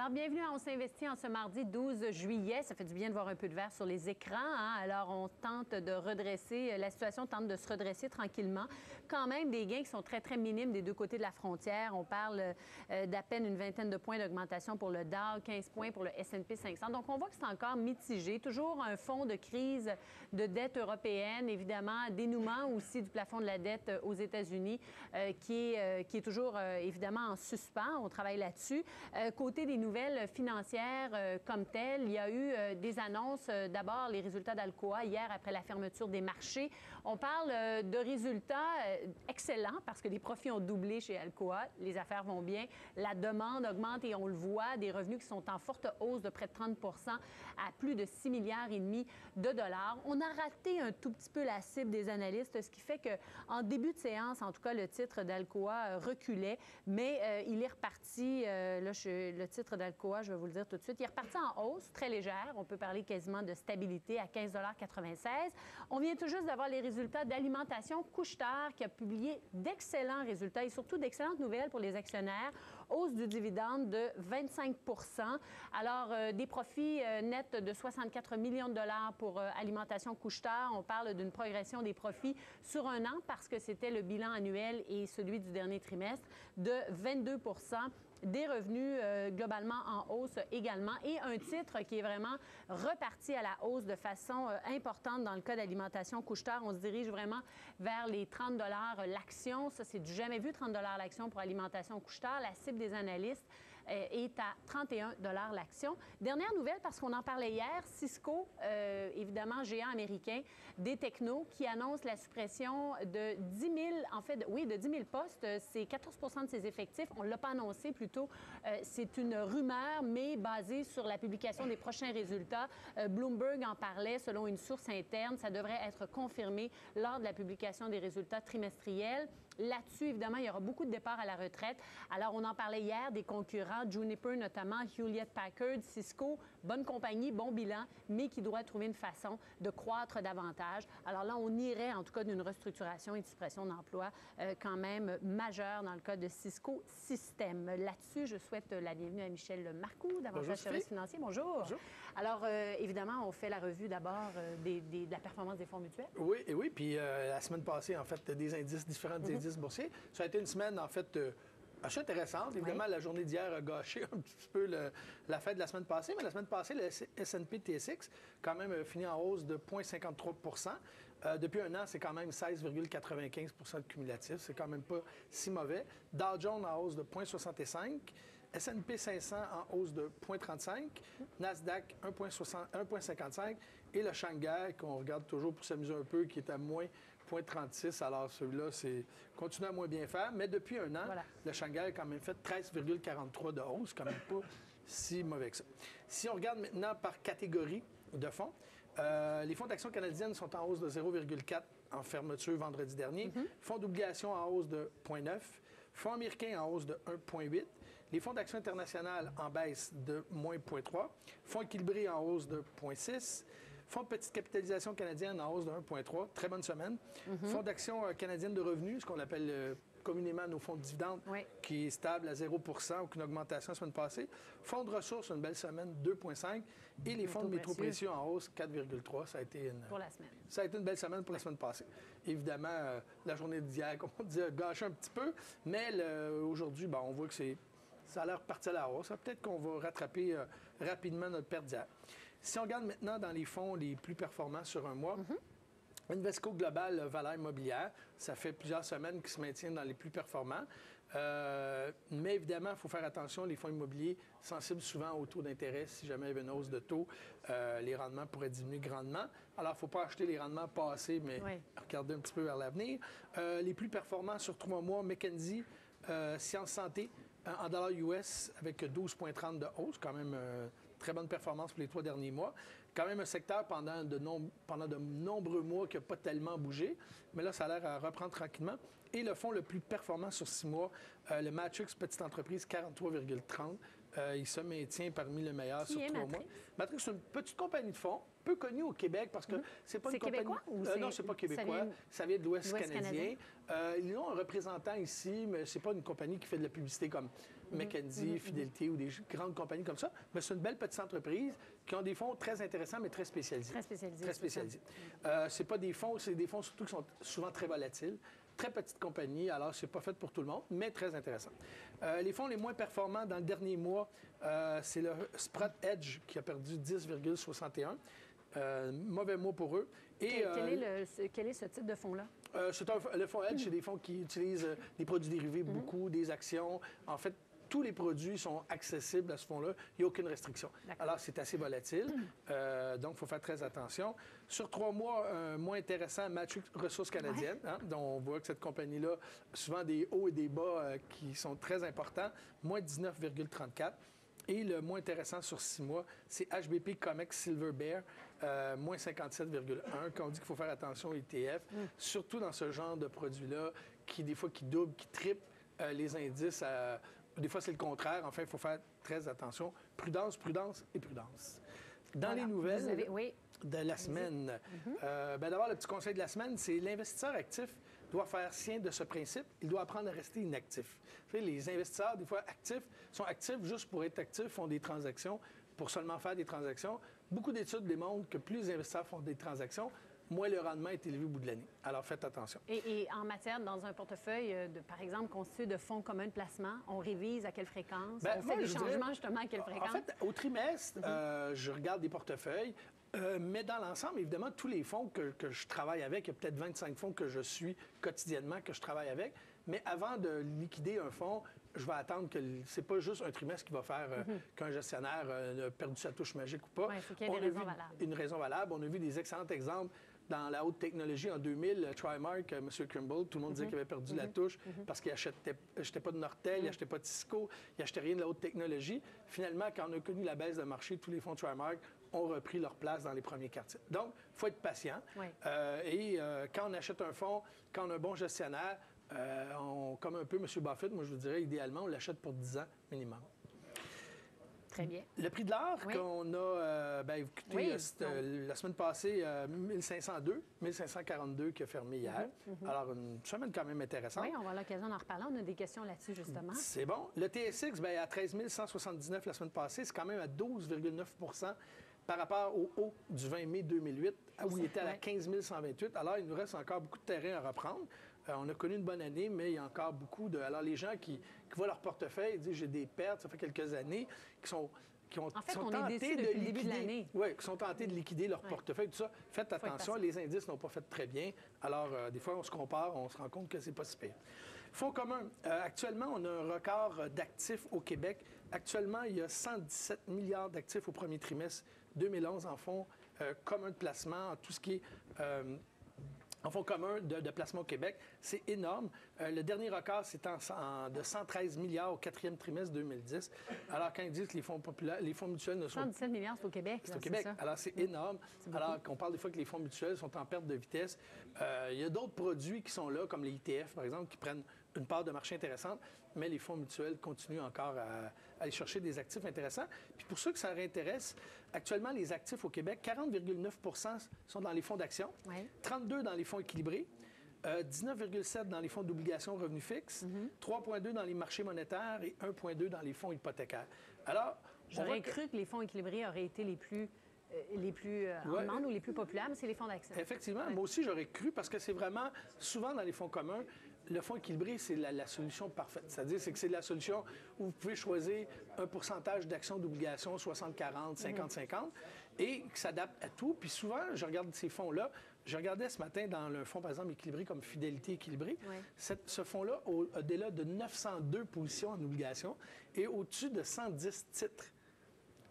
Alors, bienvenue à On s'investit en ce mardi 12 juillet. Ça fait du bien de voir un peu de vert sur les écrans. Hein? Alors, on tente de redresser, la situation tente de se redresser tranquillement. Quand même, des gains qui sont très, très minimes des deux côtés de la frontière. On parle d'à peine une vingtaine de points d'augmentation pour le Dow, 15 points pour le S&P 500. Donc, on voit que c'est encore mitigé. Toujours un fond de crise de dette européenne, évidemment, dénouement aussi du plafond de la dette aux États-Unis qui est toujours, évidemment, en suspens. On travaille là-dessus. Côté des nouvelles financières comme telles, il y a eu des annonces. D'abord, les résultats d'Alcoa hier après la fermeture des marchés. On parle de résultats excellents parce que les profits ont doublé chez Alcoa. Les affaires vont bien. La demande augmente et on le voit. Des revenus qui sont en forte hausse de près de 30 à plus de 6,5 milliards de dollars. On a raté un tout petit peu la cible des analystes, ce qui fait qu'en début de séance, en tout cas, le titre d'Alcoa reculait, mais il est reparti. Le titre d'Alcoa, je vais vous le dire tout de suite, il est reparti en hausse, très légère. On peut parler quasiment de stabilité à 15,96 $. On vient tout juste d'avoir les résultats d'Alimentation Couche-Tard qui a publié d'excellents résultats et surtout d'excellentes nouvelles pour les actionnaires. Hausse du dividende de 25 %. Alors, des profits nets de 64 millions de dollars pour Alimentation Couche-Tard. On parle d'une progression des profits sur un an parce que c'était le bilan annuel et celui du dernier trimestre de 22 %. Des revenus globalement en hausse également et un titre qui est vraiment reparti à la hausse de façon importante dans le cas d'Alimentation Couche-Tard. On se dirige vraiment vers les 30 $ l'action. Ça, c'est du jamais vu, 30 $ l'action pour Alimentation Couche-Tard. La cible des analystes est à 31 $ l'action. Dernière nouvelle, parce qu'on en parlait hier, Cisco, évidemment, géant américain des technos, qui annonce la suppression de 10 000, de 10 000 postes. C'est 14 % de ses effectifs. On ne l'a pas annoncé plus tôt. C'est une rumeur, mais basée sur la publication des prochains résultats. Bloomberg en parlait selon une source interne. Ça devrait être confirmé lors de la publication des résultats trimestriels. Là-dessus, évidemment, il y aura beaucoup de départs à la retraite. Alors, on en parlait hier des concurrents, Juniper notamment, Hewlett-Packard, Cisco, bonne compagnie, bon bilan, mais qui doit trouver une façon de croître davantage. Alors là, on irait en tout cas d'une restructuration et de suppression d'emplois quand même majeure dans le cas de Cisco Système. Là-dessus, je souhaite la bienvenue à Michel Marcoux, d'Avantage Services Financiers. Bonjour. Bonjour. Alors, évidemment, on fait la revue d'abord de la performance des fonds mutuels. Oui, puis la semaine passée, en fait, des indices, différents indices boursiers. Ça a été une semaine, en fait, assez intéressante. Évidemment, la journée d'hier a gâché un petit peu la fête de la semaine passée, mais la semaine passée, le S&P TSX, quand même, fini en hausse de 0,53 %. Depuis un an, c'est quand même 16,95 % de cumulatif. C'est quand même pas si mauvais. Dow Jones en hausse de 0,65 %. S&P 500 en hausse de 0,35 %, Nasdaq 1,55 % et le Shanghai, qu'on regarde toujours pour s'amuser un peu, qui est à moins 0,36 %. Alors, celui-là, c'est continue à moins bien faire. Mais depuis un an, le Shanghai a quand même fait 13,43 % de hausse, quand même pas si mauvais que ça. Si on regarde maintenant par catégorie de fonds, les fonds d'actions canadiennes sont en hausse de 0,4 % en fermeture vendredi dernier. Fonds d'obligations en hausse de 0,9 %. Fonds américains en hausse de 1,8 %. Les fonds d'actions internationales en baisse de moins 0,3 %. Fonds équilibrés en hausse de 0,6 %. Fonds de petite capitalisation canadienne en hausse de 1,3 %. Très bonne semaine. Fonds d'action canadienne de revenus, ce qu'on appelle communément nos fonds de dividendes, qui est stable à 0 %, aucune augmentation la semaine passée. Fonds de ressources, une belle semaine, 2,5 %. Et les fonds de métaux précieux en hausse, 4,3 %. Ça a été pour la semaine. Ça a été une belle semaine pour la semaine passée. Évidemment, la journée d'hier, comme on dit, a gâché un petit peu. Mais aujourd'hui, on voit que ça a l'air parti à la hausse. Peut-être qu'on va rattraper rapidement notre perte d'hier. Si on regarde maintenant dans les fonds les plus performants sur un mois, Invesco Global Valeur Immobilière, ça fait plusieurs semaines qu'ils se maintiennent dans les plus performants. Mais évidemment, il faut faire attention, les fonds immobiliers sensibles souvent au taux d'intérêt. Si jamais il y avait une hausse de taux, les rendements pourraient diminuer grandement. Alors, il ne faut pas acheter les rendements passés, mais regarder un petit peu vers l'avenir. Les plus performants sur 3 mois, McKinsey, Sciences Santé, en dollars US, avec 12,30 de hausse, quand même très bonne performance pour les 3 derniers mois. Quand même un secteur pendant de nombreux mois qui n'a pas tellement bougé, mais là, ça a l'air à reprendre tranquillement. Et le fonds le plus performant sur 6 mois, le Matrix Petite Entreprise, 43,30. Il se maintient parmi les meilleurs sur 3 mois. Matrix, c'est une petite compagnie de fonds peu connu au Québec parce que c'est pas une compagnie... Québécois ou non, c'est pas québécois. Ça vient de l'Ouest canadien. Ils ont un représentant ici, mais c'est pas une compagnie qui fait de la publicité comme McKenzie, Fidelity ou des grandes compagnies comme ça. Mais c'est une belle petite entreprise qui ont des fonds très intéressants, mais très spécialisés. Très spécialisés. Très spécialisés. C'est pas des fonds, c'est des fonds surtout qui sont souvent très volatiles. Très petite compagnie, alors c'est pas fait pour tout le monde, mais très intéressant. Les fonds les moins performants dans le dernier mois, c'est le Sprott Edge qui a perdu 10,61. Mauvais mois pour eux. Et, quel est ce type de fonds-là? Le fonds Edge, c'est des fonds qui utilisent des produits dérivés beaucoup, des actions. En fait, tous les produits sont accessibles à ce fonds-là. Il n'y a aucune restriction. Alors, c'est assez volatile. Donc, il faut faire très attention. Sur 3 mois, moins intéressant, Matrix Ressources canadiennes, dont on voit que cette compagnie-là a souvent des hauts et des bas qui sont très importants, moins 19,34. Et le moins intéressant sur 6 mois, c'est HBP Comex Silver Bear, moins 57,1. Quand on dit qu'il faut faire attention aux ETF, surtout dans ce genre de produits-là, qui des fois qui doublent, qui triplent les indices. Des fois, c'est le contraire. Enfin, il faut faire très attention. Prudence, prudence et prudence. Dans les nouvelles de la semaine, d'abord, le petit conseil de la semaine, c'est l'investisseur actif doit faire sien de ce principe. Il doit apprendre à rester inactif. Vous savez, les investisseurs, des fois actifs, sont actifs juste pour être actifs, font des transactions pour seulement faire des transactions. Beaucoup d'études démontrent que plus les investisseurs font des transactions, moins le rendement est élevé au bout de l'année. Alors, faites attention. Et en matière, dans un portefeuille, par exemple, constitué de fonds communs de placement, on révise à quelle fréquence? On fait des changements, justement, à quelle fréquence? En fait, au trimestre, je regarde des portefeuilles, mais dans l'ensemble, évidemment, tous les fonds que je travaille avec, il y a peut-être 25 fonds que je suis quotidiennement, que je travaille avec, mais avant de liquider un fonds, je vais attendre que c'est pas juste un trimestre qui va faire qu'un gestionnaire a perdu sa touche magique ou pas. Il faut qu'il y ait des raisons valables. Une raison valable. On a vu des excellents exemples. Dans la haute technologie, en 2000, Trimark, M. Kimball, tout le monde disait qu'il avait perdu la touche parce qu'il n'achetait pas de Nortel, il n'achetait pas de Cisco, il n'achetait rien de la haute technologie. Finalement, quand on a connu la baisse de marché, tous les fonds Trimark ont repris leur place dans les premiers quartiers. Donc, il faut être patient. Quand on achète un fonds, quand on a un bon gestionnaire, comme un peu M. Buffett, moi je vous dirais, idéalement, on l'achète pour 10 ans minimum. Très bien. Le prix de l'or qu'on a, écoutez, la semaine passée, 1502, 1542 qui a fermé hier. Alors, une semaine quand même intéressante. Oui, on va avoir l'occasion d'en reparler. On a des questions là-dessus, justement. C'est bon. Le TSX, à 13 179 la semaine passée, c'est quand même à 12,9 par rapport au haut du 20 mai 2008, où il était à la 15 128. Alors, il nous reste encore beaucoup de terrain à reprendre. On a connu une bonne année, mais il y a encore beaucoup de... Alors, les gens qui voient leur portefeuille, ils disent « j'ai des pertes », ça fait quelques années, qui ont tentés de liquider. Oui, qui sont tentés de liquider leur portefeuille, tout ça. Faites attention, les indices n'ont pas fait très bien. Alors, des fois, on se compare, on se rend compte que c'est pas si pire. Fonds communs. Actuellement, on a un record d'actifs au Québec. Actuellement, il y a 117 milliards d'actifs au premier trimestre 2011 en fonds communs de placement, en tout ce qui est... en fonds communs de placement au Québec, c'est énorme. Le dernier record, c'est de 113 milliards au 4e trimestre 2010. Alors, quand ils disent que les fonds populaires, les fonds mutuels ne sont... 117 milliards, c'est au Québec. C'est au Québec. Ça. Alors, c'est énorme. Alors qu'on parle des fois que les fonds mutuels sont en perte de vitesse. Il y a d'autres produits qui sont là, comme les ETF, par exemple, qui prennent une part de marché intéressante, mais les fonds mutuels continuent encore à aller chercher des actifs intéressants. Puis pour ceux que ça réintéresse, actuellement, les actifs au Québec, 40,9 sont dans les fonds d'action, 32 dans les fonds équilibrés, 19,7 dans les fonds d'obligations revenus fixes, 3,2 dans les marchés monétaires et 1,2 dans les fonds hypothécaires. Alors, j'aurais cru que les fonds équilibrés auraient été les plus en demande ou les plus populaires, mais c'est les fonds d'action. Effectivement, moi aussi j'aurais cru parce que c'est vraiment, souvent dans les fonds communs, le fonds équilibré, c'est la solution parfaite. C'est-à-dire que c'est la solution où vous pouvez choisir un pourcentage d'actions d'obligations, 60-40, 50-50, et qui s'adapte à tout. Puis souvent, je regarde ces fonds-là. Je regardais ce matin dans le fonds, par exemple, équilibré comme Fidélité équilibré. Ce fonds-là a au-delà de 902 positions en obligations et au-dessus de 110 titres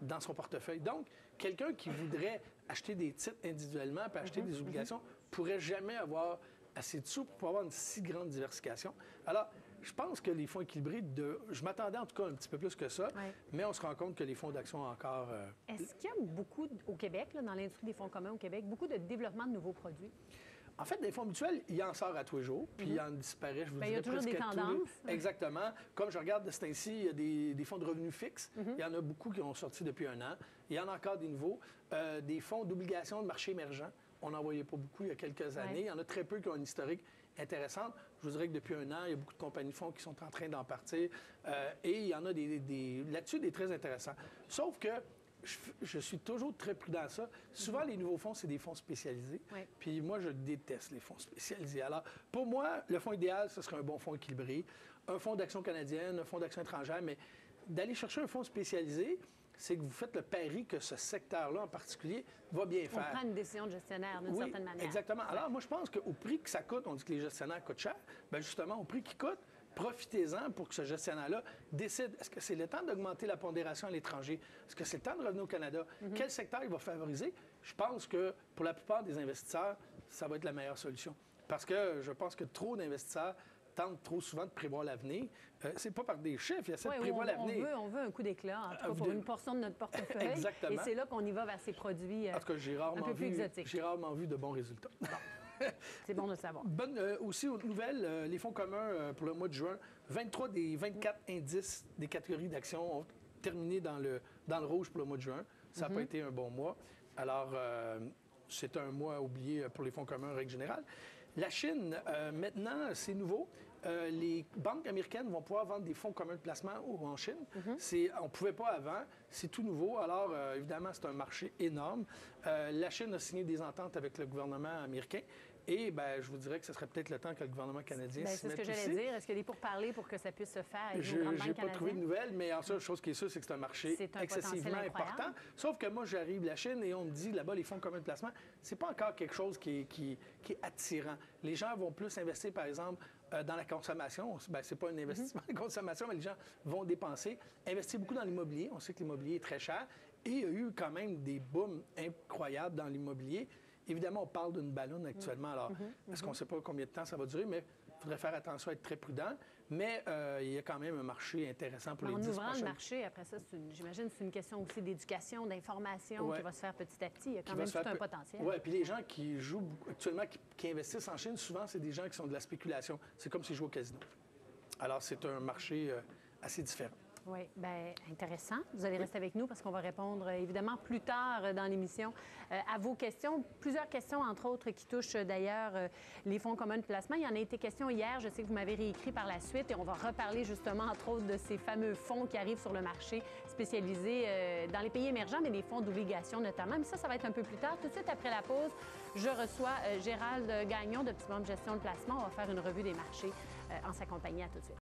dans son portefeuille. Donc, quelqu'un qui voudrait acheter des titres individuellement puis acheter des obligations pourrait jamais avoir assez de sous pour pouvoir avoir une si grande diversification. Alors, je pense que les fonds équilibrés, je m'attendais en tout cas un petit peu plus que ça, mais on se rend compte que les fonds d'action ont encore... Est-ce qu'il y a beaucoup, au Québec, là, dans l'industrie des fonds communs au Québec, beaucoup de développement de nouveaux produits? En fait, des fonds mutuels, il en sort à tous les jours, puis il en disparaît, je vous dirais, il y a toujours des tendances. Exactement. Comme je regarde de ce temps-ci, il y a des fonds de revenus fixes. Il y en a beaucoup qui ont sorti depuis un an. Il y en a encore des nouveaux. Des fonds d'obligation de marché émergent. On n'en voyait pas beaucoup il y a quelques années. Il y en a très peu qui ont une historique intéressante. Je vous dirais que depuis un an, il y a beaucoup de compagnies de fonds qui sont en train d'en partir. Et il y en a là-dessus des très intéressants. Sauf que je suis toujours très prudent à ça. Souvent, les nouveaux fonds, c'est des fonds spécialisés. Oui. Puis moi, je déteste les fonds spécialisés. Alors, pour moi, le fonds idéal, ce serait un bon fonds équilibré, un fonds d'action canadienne, un fonds d'action étrangère, mais d'aller chercher un fonds spécialisé, c'est que vous faites le pari que ce secteur-là en particulier va bien faire. On prend une décision de gestionnaire d'une certaine manière. Exactement. Alors, moi, je pense qu'au prix que ça coûte, on dit que les gestionnaires coûtent cher, bien justement, au prix qu'ils coûtent, profitez-en pour que ce gestionnaire-là décide, est-ce que c'est le temps d'augmenter la pondération à l'étranger? Est-ce que c'est le temps de revenir au Canada? Quel secteur il va favoriser? Je pense que pour la plupart des investisseurs, ça va être la meilleure solution. Parce que je pense que trop d'investisseurs tentent trop souvent de prévoir l'avenir. C'est pas par des chiffres, il y a ça de prévoir l'avenir. On veut un coup d'éclat, en tout cas pour une portion de notre portefeuille. Exactement. Et c'est là qu'on y va vers ces produits en tout cas, un peu plus exotiques. J'ai rarement vu de bons résultats. C'est bon de le savoir. Aussi, autre nouvelle, les fonds communs pour le mois de juin, 23 des 24 indices des catégories d'actions ont terminé dans le rouge pour le mois de juin. Ça n'a pas été un bon mois. Alors, c'est un mois oublié pour les fonds communs en règle générale. La Chine, maintenant, c'est nouveau. Les banques américaines vont pouvoir vendre des fonds communs de placement en Chine. On ne pouvait pas avant. C'est tout nouveau. Alors, évidemment, c'est un marché énorme. La Chine a signé des ententes avec le gouvernement américain. Et je vous dirais que ce serait peut-être le temps que le gouvernement canadien s'y mette aussi. C'est ce que j'allais dire. Est-ce qu'il y a des pourparlers pour que ça puisse se faire avec une grande banque canadienne? Je n'ai pas trouvé de nouvelles, mais en seule chose qui est sûre, c'est que c'est un marché excessivement important. Sauf que moi, j'arrive de la Chine et on me dit là-bas, les fonds communs de placement, c'est pas encore quelque chose qui est attirant. Les gens vont plus investir, par exemple, dans la consommation. C'est pas un investissement de consommation, mais les gens vont dépenser. Investir beaucoup dans l'immobilier. On sait que l'immobilier est très cher. Et il y a eu quand même des booms incroyables dans l'immobilier. Évidemment, on parle d'une ballonne actuellement. Alors, est-ce qu'on ne sait pas combien de temps ça va durer, mais il faudrait faire attention à être très prudent. Mais il y a quand même un marché intéressant pour les 10 prochaines. En ouvrant le marché, après ça, j'imagine que c'est une question aussi d'éducation, d'information qui va se faire petit à petit. Il y a quand même tout un potentiel. Oui, puis les gens qui jouent actuellement, qui investissent en Chine, souvent, c'est des gens qui sont de la spéculation. C'est comme s'ils jouent au casino. Alors, c'est un marché assez différent. Oui, bien, intéressant. Vous allez rester avec nous parce qu'on va répondre évidemment plus tard dans l'émission à vos questions. Plusieurs questions, entre autres, qui touchent d'ailleurs les fonds communs de placement. Il y en a été question hier. Je sais que vous m'avez réécrit par la suite et on va reparler justement, entre autres, de ces fameux fonds qui arrivent sur le marché spécialisés dans les pays émergents, mais des fonds d'obligation notamment. Mais ça va être un peu plus tard. Tout de suite après la pause, je reçois Gérald Gagnon de Optimum Gestion de placement. On va faire une revue des marchés en sa compagnie. À tout de suite.